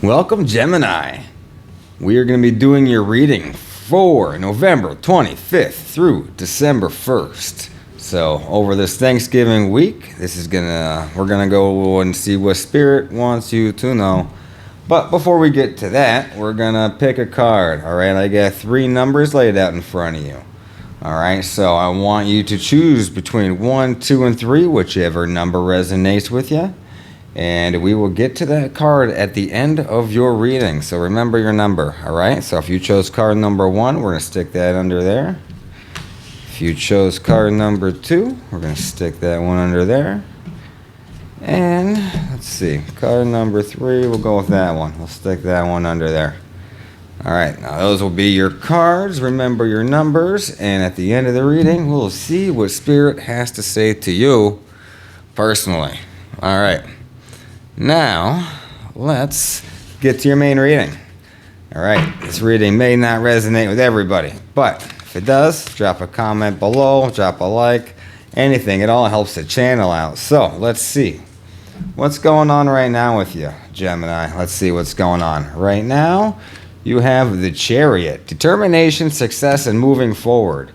Welcome, Gemini. We are going to be doing your reading for November 25th through December 1st. So over this Thanksgiving week, we're gonna go and see what Spirit wants you to know. But before we get to that, we're gonna pick a card. All right, I got 3 numbers laid out in front of you. All right, so I want you to choose between 1, 2, and 3, whichever number resonates with you. And we will get to that card at the end of your reading. So remember your number, all right? So if you chose card number 1, we're going to stick that under there. If you chose card number 2, we're going to stick that one under there. And let's see, card number 3, we'll go with that one. We'll stick that one under there. All right, now those will be your cards. Remember your numbers. And at the end of the reading, we'll see what Spirit has to say to you personally. All right. Now, let's get to your main reading. All right, this reading may not resonate with everybody, but if it does, drop a comment below, drop a like, anything. It all helps the channel out. So, let's see. What's going on right now with you, Gemini? Let's see what's going on. Right now, you have the Chariot. Determination, success, and moving forward.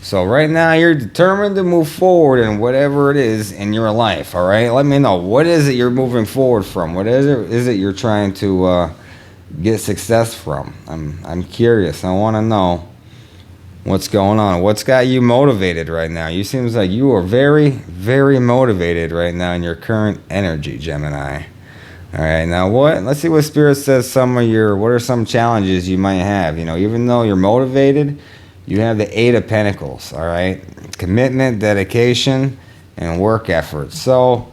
So right now you're determined to move forward in whatever it is in your life, all right? Let me know, what is it you're moving forward from? What is it you're trying to get success from? I'm curious. I want to know what's going on. What's got you motivated right now? You seems like you are very, very motivated right now in your current energy, Gemini. All right, now let's see what Spirit says what are some challenges you might have. You know, even though you're motivated, you have the 8 of Pentacles, all right? Commitment, dedication, and work effort. So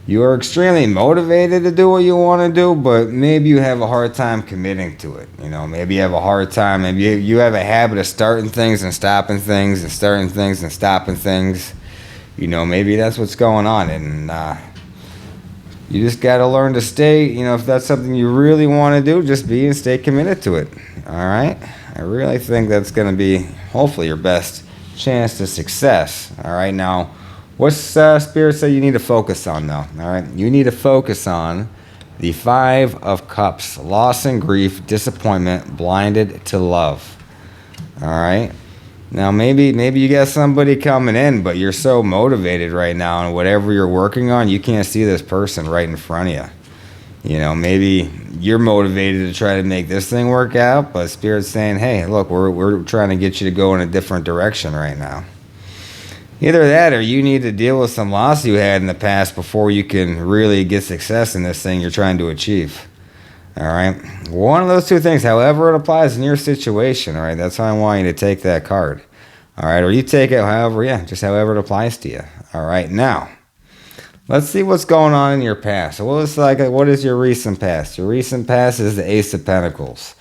you are extremely motivated to do what you want to do, but maybe you have a hard time committing to it. You know, maybe you have a hard time. Maybe you have a habit of starting things and stopping things and starting things and stopping things. You know, maybe that's what's going on. And you just got to learn to stay, you know, if that's something you really want to do, just be and stay committed to it, all right? I really think that's going to be, hopefully, your best chance to success. All right, now, what's Spirit say you need to focus on, though? All right, you need to focus on the 5 of Cups, loss and grief, disappointment, blinded to love. All right, now maybe you got somebody coming in, but you're so motivated right now, and whatever you're working on, you can't see this person right in front of you. You know, maybe you're motivated to try to make this thing work out, but Spirit's saying, hey, look, we're trying to get you to go in a different direction right now. Either that or you need to deal with some loss you had in the past before you can really get success in this thing you're trying to achieve. All right? One of those two things, however it applies in your situation, all right? That's how I want you to take that card. All right? Or you take it however it applies to you. All right? Now, let's see what's going on in your past. So what is your recent past? Your recent past is the Ace of Pentacles.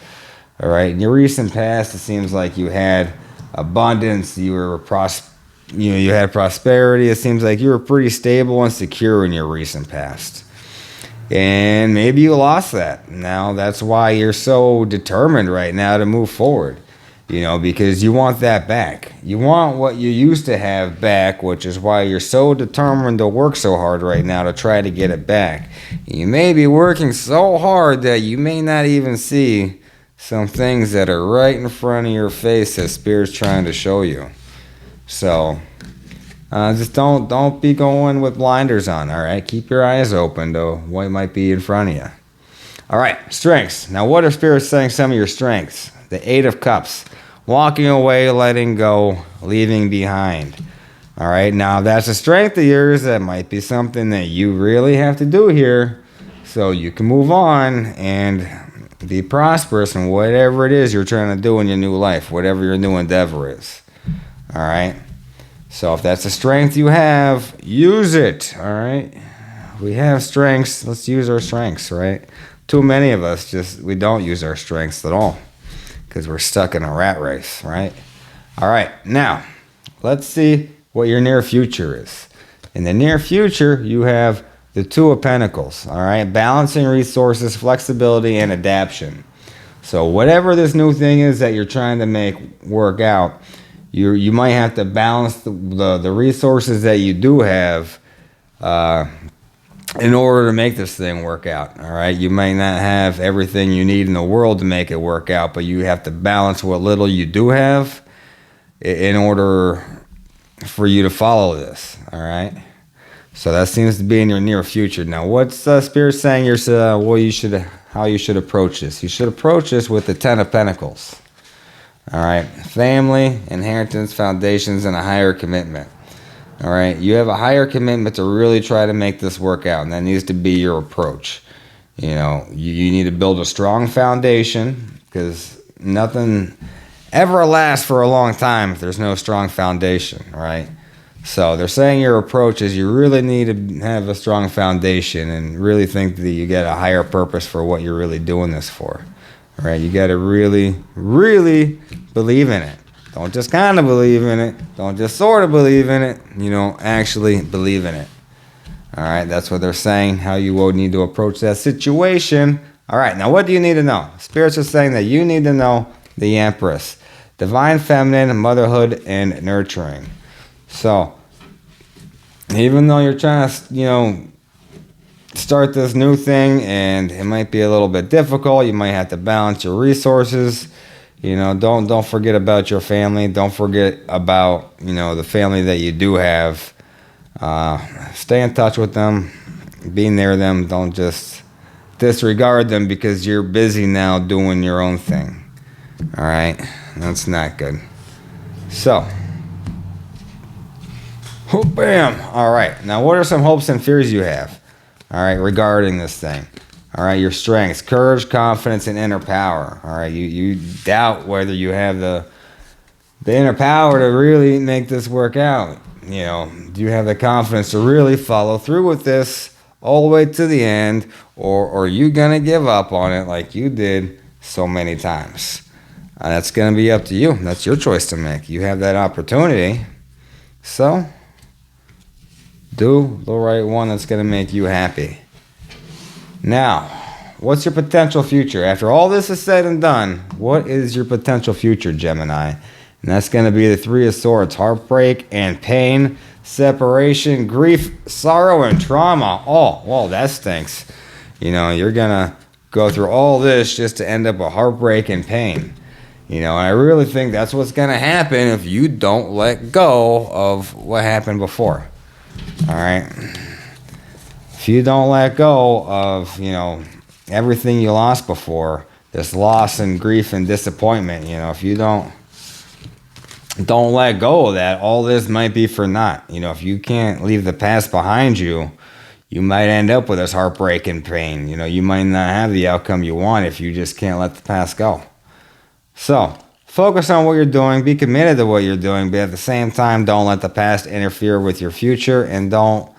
All right. In your recent past, it seems like you had abundance. You had prosperity. It seems like you were pretty stable and secure in your recent past. And maybe you lost that. Now that's why you're so determined right now to move forward. You know, because you want that back. You want what you used to have back, which is why you're so determined to work so hard right now to try to get it back. You may be working so hard that you may not even see some things that are right in front of your face that Spirit's trying to show you. So, just don't be going with blinders on, all right? Keep your eyes open to what might be in front of you. All right, strengths. Now, what are Spirit saying some of your strengths? The 8 of Cups. Walking away, letting go, leaving behind. All right, now that's a strength of yours. That might be something that you really have to do here so you can move on and be prosperous in whatever it is you're trying to do in your new life, whatever your new endeavor is. All right, so if that's a strength you have, use it. All right, we have strengths. Let's use our strengths, right? Too many of us we don't use our strengths at all, because we're stuck in a rat race, right? All right, now, let's see what your near future is. In the near future, you have the 2 of Pentacles, all right? Balancing resources, flexibility, and adaptation. So whatever this new thing is that you're trying to make work out, you might have to balance the resources that you do have in order to make this thing work out. All right, you might not have everything you need in the world to make it work out, but you have to balance what little you do have in order for you to follow this. All right, so that seems to be in your near future. Now, what's Spirit saying? How you should approach this? You should approach this with the Ten of Pentacles. All right, family, inheritance, foundations, and a higher commitment. All right, you have a higher commitment to really try to make this work out, and that needs to be your approach. You know, you need to build a strong foundation, because nothing ever lasts for a long time if there's no strong foundation, right? So they're saying your approach is you really need to have a strong foundation and really think that you get a higher purpose for what you're really doing this for, right? You got to really, really believe in it. Don't just kind of believe in it. Don't just sort of believe in it. You don't actually believe in it. All right, that's what they're saying, how you will need to approach that situation. All right, now what do you need to know? Spirits are saying that you need to know the Empress. Divine feminine, motherhood, and nurturing. So, even though you're trying to, start this new thing, and it might be a little bit difficult, you might have to balance your resources. Don't forget about your family. Don't forget about, the family that you do have. Stay in touch with them. Be near them. Don't just disregard them because you're busy now doing your own thing. All right? That's not good. So, bam. All right. Now, what are some hopes and fears you have? All right, regarding this thing. All right, your strengths, courage, confidence, and inner power. All right, you doubt whether you have the inner power to really make this work out. Do you have the confidence to really follow through with this all the way to the end, or are you going to give up on it like you did so many times? That's going to be up to you. That's your choice to make. You have that opportunity. So, do the right one that's going to make you happy. Now, what's your potential future? After all this is said and done, what is your potential future, Gemini? And that's going to be the Three of Swords, heartbreak and pain, separation, grief, sorrow, and trauma. Oh, well, that stinks. You're going to go through all this just to end up with heartbreak and pain. And I really think that's what's going to happen if you don't let go of what happened before. All right? If you don't let go of, everything you lost before, this loss and grief and disappointment, if you don't let go of that, all this might be for naught. If you can't leave the past behind you, you might end up with this heartbreak and pain. You might not have the outcome you want if you just can't let the past go. So, focus on what you're doing, be committed to what you're doing, but at the same time, don't let the past interfere with your future, and don't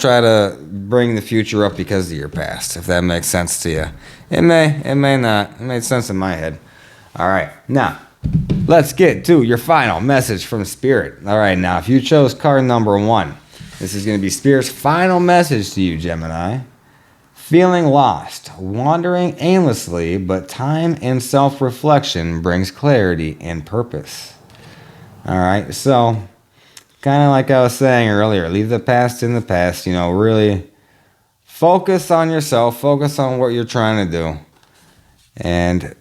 try to bring the future up because of your past, if that makes sense to you. It may not. It made sense in my head. All right, now, let's get to your final message from Spirit. All right, now, if you chose card number 1, this is going to be Spirit's final message to you, Gemini. Feeling lost, wandering aimlessly, but time and self-reflection brings clarity and purpose. All right, so kind of like I was saying earlier, leave the past in the past. Really focus on yourself, focus on what you're trying to do, and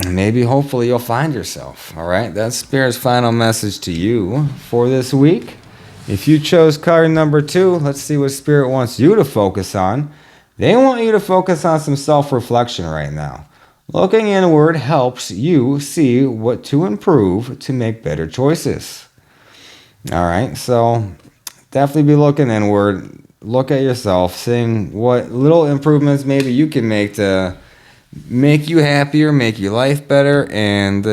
maybe, hopefully, you'll find yourself. All right, that's Spirit's final message to you for this week. If you chose card number 2, let's see what Spirit wants you to focus on. They want you to focus on some self-reflection right now. Looking inward helps you see what to improve to make better choices. All right, so definitely be looking inward. Look at yourself, seeing what little improvements maybe you can make to make you happier, make your life better, and,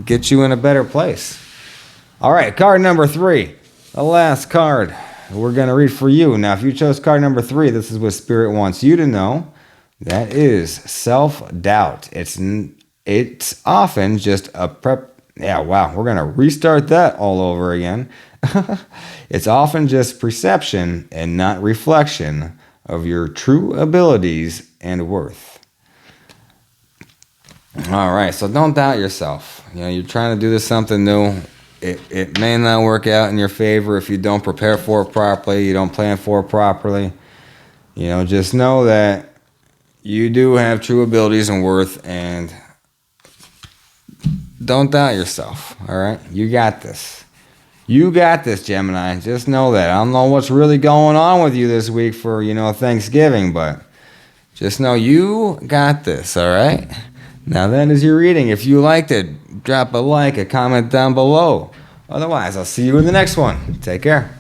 get you in a better place. All right, card number 3. The last card we're going to read for you. Now, if you chose card number 3, this is what Spirit wants you to know. That is self-doubt. It's often just a prep. Yeah, wow, we're going to restart that all over again. It's often just perception and not reflection of your true abilities and worth. All right, so don't doubt yourself. You're trying to do this something new. it may not work out in your favor if you don't prepare for it properly, you don't plan for it properly. You know, just know that you do have true abilities and worth, and don't doubt yourself, all right? You got this. You got this, Gemini. Just know that. I don't know what's really going on with you this week for, Thanksgiving, but just know you got this, all right? Now that is your reading. If you liked it, drop a like, a comment down below. Otherwise, I'll see you in the next one. Take care.